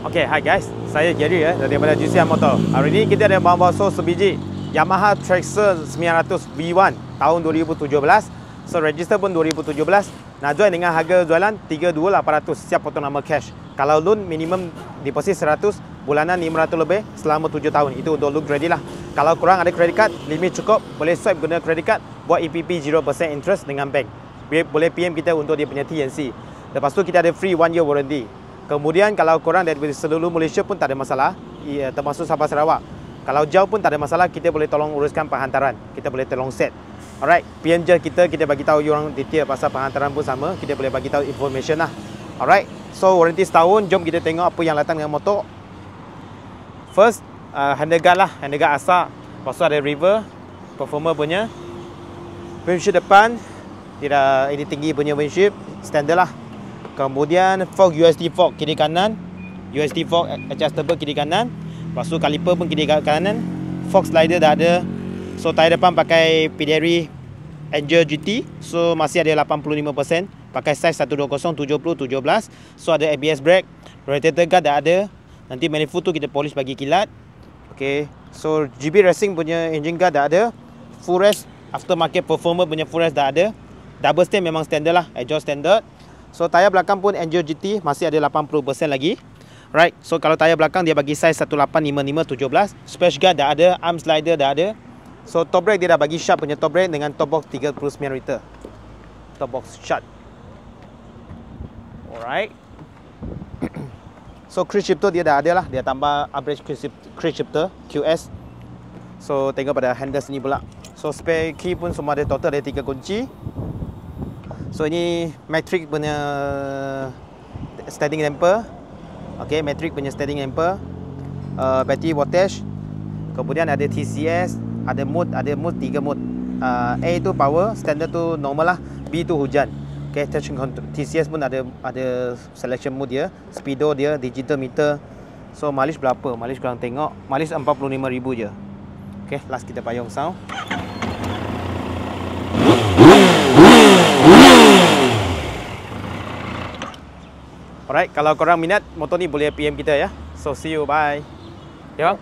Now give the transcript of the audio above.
Okay, hi guys. Saya Jerry daripada GCR Motor. Hari ini kita ada bawa sebiji Yamaha Traxxer 900 V1 tahun 2017. So register pun 2017. Nak join dengan harga jualan 32,800 siap potong nama cash. Kalau loan minimum deposit 100, bulanan 500 lebih selama 7 tahun. Itu untuk loan ready lah. Kalau korang ada credit card, limit cukup, boleh swipe guna credit card, buat EPP 0% interest dengan bank. Boleh PM kita untuk dia punya TNC. Lepas tu kita ada free 1 year warranty. Kemudian kalau korang dari seluruh Malaysia pun tak ada masalah, termasuk Sabah Sarawak. Kalau jauh pun tak ada masalah, kita boleh tolong uruskan penghantaran. Kita boleh tolong set. Alright, PM je kita bagi tahu orang detail pasal penghantaran pun sama. Kita boleh bagi tahu information lah. Alright, so warranty setahun. Jom kita tengok apa yang datang dengan motor. First, handleguard lah, handleguard asap. Lepas tu ada river, performer punya. Windshield depan, tidak ini tinggi punya windshield, standard lah. Kemudian fog USD fog kiri kanan, USD fog adjustable kiri kanan. Lepas tu kaliper pun kiri kanan. Fog slider dah ada. So tayar depan pakai Pirelli Angel GT. So masih ada 85%. Pakai size 120/70/17. So ada ABS brake, rotator guard dah ada. Nanti manifold tu kita polish bagi kilat. Okay. So GB Racing punya engine guard dah ada. Full rest aftermarket performer punya full rest dah ada. Double stand memang standard lah, exhaust standard. So tayar belakang pun Angel GT masih ada 80% lagi. Right. So kalau tayar belakang dia bagi size 1855/17. Splash guard dah ada, arm slider dah ada. So top brake dia dah bagi Sharp punya top brake dengan top box 39 liter. Top box Sharp. Alright. So cruise shifter dia dah ada lah, dia tambah upgrade cruise shifter QS. So tengok pada handle sini pula. So spare key pun semua ada, total ada 3 kunci. So ini Matrix punya steering damper. Okay, Matrix punya steering damper. Battery wattage. Kemudian ada TCS, ada mode 3 mode. A tu power, standard tu normal lah. B tu hujan. Okay, touch control. TCS pun ada selection mode dia, speedo dia, digital meter. So mileage berapa? Mileage korang tengok. Mileage 45,000 je. Okay, last kita payung sound. Alright, kalau korang minat motor ni boleh PM kita ya. So see you, bye. Ya bang?